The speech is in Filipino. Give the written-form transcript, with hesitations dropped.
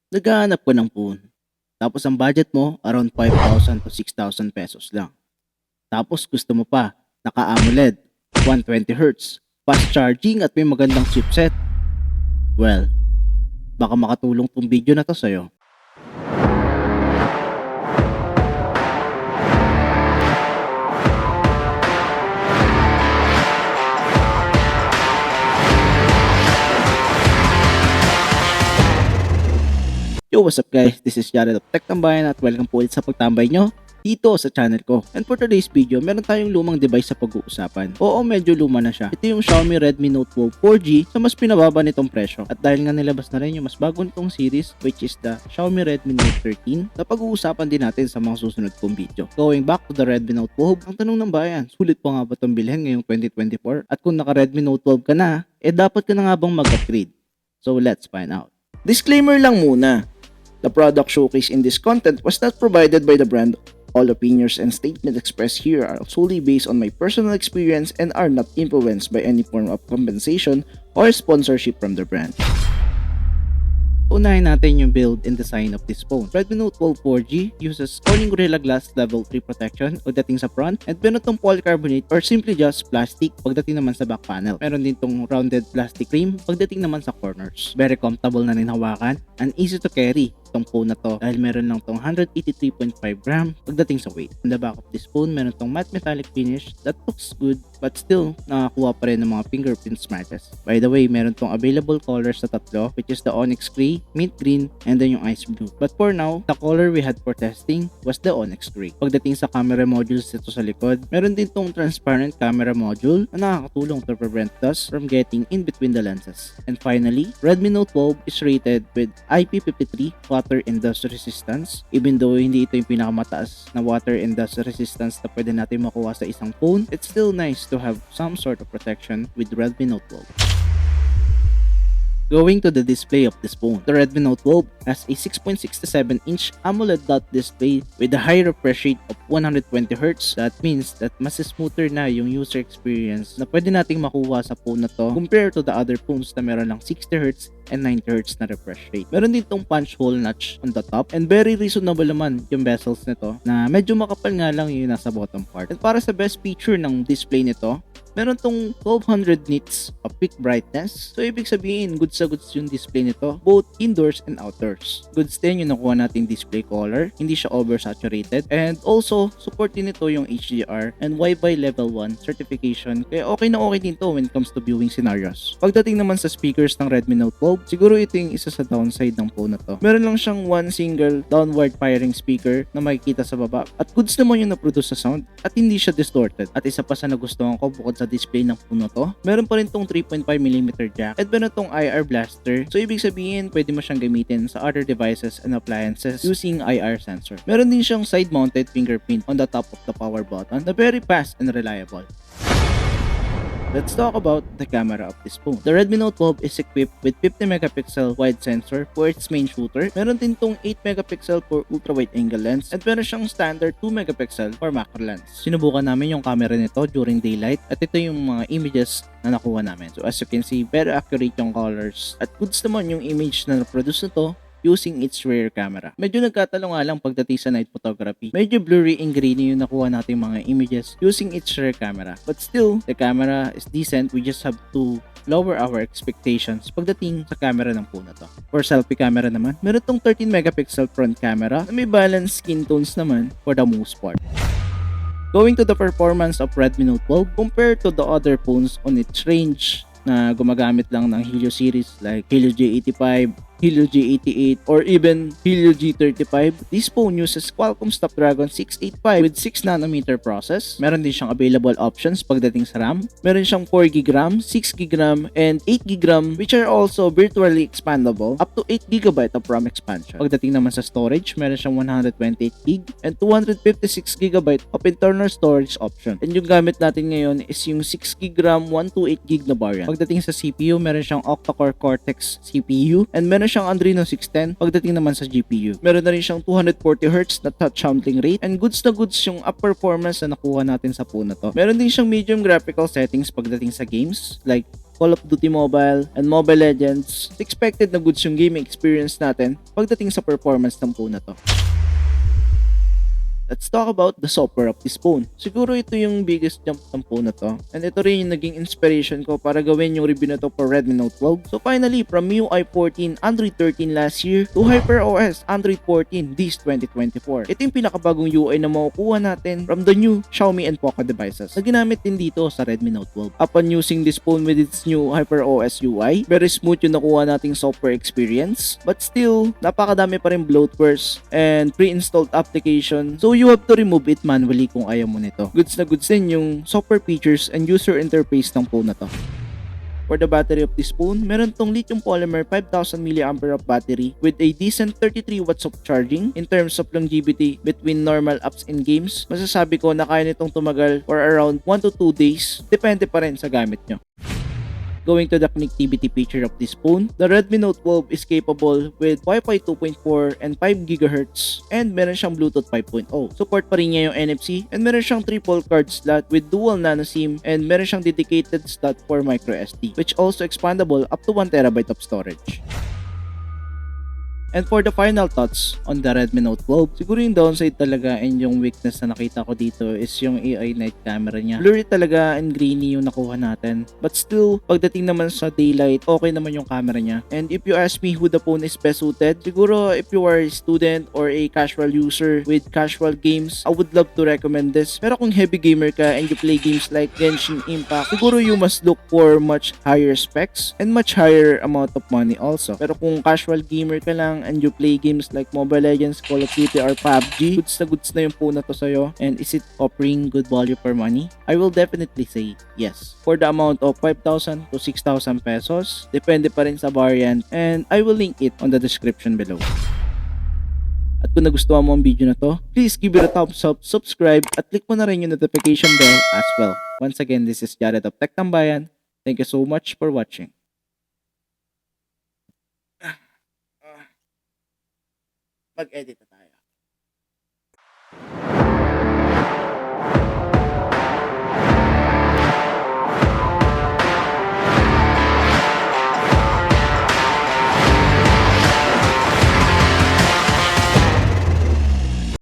Naghahanap ka ng phone. Tapos ang budget mo around 5,000 to 6,000 pesos lang. Tapos gusto mo pa, naka-AMOLED, 120Hz, fast charging at may magandang chipset. Well, baka makatulong tong video na to sa'yo. Yo, what's up guys? This is Jared of Tech Tambayan at welcome po ulit sa pagtambay nyo dito sa channel ko. And for today's video, meron tayong lumang device sa pag-uusapan. Oo, medyo luma na siya. Ito yung Xiaomi Redmi Note 12 4G sa mas pinababa nitong presyo. At dahil nga nilabas na rin yung mas bago nitong series which is the Xiaomi Redmi Note 13, na pag-uusapan din natin sa mga susunod kong video. Going back to the Redmi Note 12, ang tanong ng bayan, sulit pa nga ba itong bilhin ngayong 2024? At kung naka Redmi Note 12 ka na, dapat ka na nga bang mag-upgrade? So let's find out. Disclaimer lang muna. The product showcased in this content was not provided by the brand. All opinions and statements expressed here are solely based on my personal experience and are not influenced by any form of compensation or sponsorship from the brand. Unahin natin yung build and design of this phone. Redmi Note 12 4G uses Corning Gorilla Glass Level 3 protection pagdating sa front and meron tong polycarbonate or simply just plastic pagdating naman sa back panel. Meron din tong rounded plastic rim pagdating naman sa corners. Very comfortable na rin hawakan and easy to carry itong phone na to dahil meron lang tong 183.5 gram pagdating sa weight. On the back of this phone, meron tong matte metallic finish that looks good but still nakakuha pa rin ng mga fingerprint smashes. By the way, meron tong available colors sa tatlo which is the Onyx Gray, Mint Green, and then yung Ice Blue. But for now, the color we had for testing was the Onyx Gray. Pagdating sa camera modules dito sa likod, meron din tong transparent camera module na nakakatulong to prevent dust from getting in between the lenses. And finally, Redmi Note 12 is rated with IP53 water and dust resistance. Even though hindi ito yung pinakamataas na water and dust resistance na pwede natin makuha sa isang phone, it's still nice to have some sort of protection with Redmi Note 12. Going to the display of this phone, the Redmi Note 12 has a 6.67-inch AMOLED dot display with a high refresh rate of 120Hz. That means that mas smoother na yung user experience na pwede nating makuha sa phone na to compared to the other phones na meron lang 60Hz and 90Hz na refresh rate. Meron din tong punch hole notch on the top and very reasonable naman yung bezels nito na medyo makapal nga lang yung nasa bottom part. And para sa best feature ng display nito, meron tong 1200 nits of peak brightness. So ibig sabihin, goods sa goods yung display nito, both indoors and outdoors. Goods din yung nakuha nating display color, hindi siya oversaturated. And also, support din ito yung HDR and Wi-Fi Level 1 certification. Kaya okay na okay din to when it comes to viewing scenarios. Pagdating naman sa speakers ng Redmi Note 12, siguro ito yung isa sa downside ng phone na to. Meron lang siyang one single downward firing speaker na makikita sa baba. At goods naman yung na-produce sa sound at hindi siya distorted. At isa pa sa nagustuhan ko bukod sa display ng phone na to, meron pa rin tong 3.5mm jack at meron tong IR blaster. So ibig sabihin, pwede mo siyang gamitin sa other devices and appliances using IR sensor. Meron din siyang side-mounted fingerprint on the top of the power button na very fast and reliable. Let's talk about the camera of this phone. The Redmi Note 12 is equipped with 50MP wide sensor for its main shooter. Meron din tong 8MP for ultra wide angle lens and meron siyang standard 2MP for macro lens. Sinubukan namin yung camera nito during daylight at ito yung mga images na nakuha namin. So as you can see, very accurate yung colors at goods naman yung image na na-produce nito using its rear camera. Medyo nagkatalo nga lang pagdating sa night photography. Medyo blurry and grainy yung nakuha nating mga images using its rear camera. But still, the camera is decent. We just have to lower our expectations pagdating sa camera ng phone na to. For selfie camera naman, meron tong 13MP front camera na may balanced skin tones naman for the most part. Going to the performance of Redmi Note 12 compared to the other phones on its range na gumagamit lang ng Helio series like Helio G85, Helio G88, or even Helio G35. This phone uses Qualcomm Snapdragon 685 with 6nm process. Meron din siyang available options pagdating sa RAM. Meron siyang 4GB RAM, 6GB RAM, and 8GB RAM which are also virtually expandable up to 8GB of RAM expansion. Pagdating naman sa storage, meron siyang 128GB and 256GB of internal storage option. And yung gamit natin ngayon is yung 6GB RAM, 128GB na variant. Pagdating sa CPU, meron siyang octa-core Cortex CPU and meron siyang Adreno 610. Pagdating naman sa GPU, meron na rin siyang 240Hz na touch sampling rate and goods na goods yung up performance na nakuha natin sa phone na to. Meron din siyang medium graphical settings pagdating sa games like Call of Duty Mobile, and Mobile Legends, expected na goods yung gaming experience natin pagdating sa performance ng phone na to. Let's talk about the software of this phone. Siguro ito yung biggest jump ng phone na to. And ito rin yung naging inspiration ko para gawin yung review na to for Redmi Note 12. So finally, from MIUI 14 Android 13 last year to HyperOS Android 14 this 2024. Ito yung pinakabagong UI na makukuha natin from the new Xiaomi and Poco devices na ginamit din dito sa Redmi Note 12. Upon using this phone with its new HyperOS UI, very smooth yung nakuha nating software experience. But still, napakadami pa rin bloatwares and pre-installed application. So you have to remove it manually kung ayaw mo nito. Goods na goods din yung software features and user interface ng phone na to. For the battery of this phone, meron tong lithium polymer 5000 mAh of battery with a decent 33 watts of charging. In terms of longevity between normal apps and games, masasabi ko na kaya nitong tumagal for around 1 to 2 days. Depende pa rin sa gamit nyo. Going to the connectivity feature of this phone, the Redmi Note 12 is capable with Wi-Fi 2.4 and 5 GHz and meron siyang Bluetooth 5.0. Support pa rin niya yung NFC and meron siyang triple card slot with dual nano SIM and meron siyang dedicated slot for microSD which also expandable up to 1TB of storage. And for the final thoughts on the Redmi Note 12, siguro yung downside talaga and yung weakness na nakita ko dito is yung AI night camera niya. Blurry talaga and grainy yung nakuha natin. But still, pagdating naman sa daylight, okay naman yung camera niya. And if you ask me who the phone is best suited, siguro if you are a student or a casual user with casual games, I would love to recommend this. Pero kung heavy gamer ka and you play games like Genshin Impact, siguro you must look for much higher specs and much higher amount of money also. Pero kung casual gamer ka lang and you play games like Mobile Legends, Call of Duty, or PUBG, goods na yung phone na to sa'yo. And is it offering good value for money? I will definitely say yes. For the amount of 5,000 to 6,000 pesos, depende pa rin sa variant and I will link it on the description below. At kung nagustuhan mo ang video na to, please give it a thumbs up, subscribe, at click mo na rin yung notification bell as well. Once again, this is Jared of Tech Tambayan. Thank you so much for watching. Mag-edit na tayo.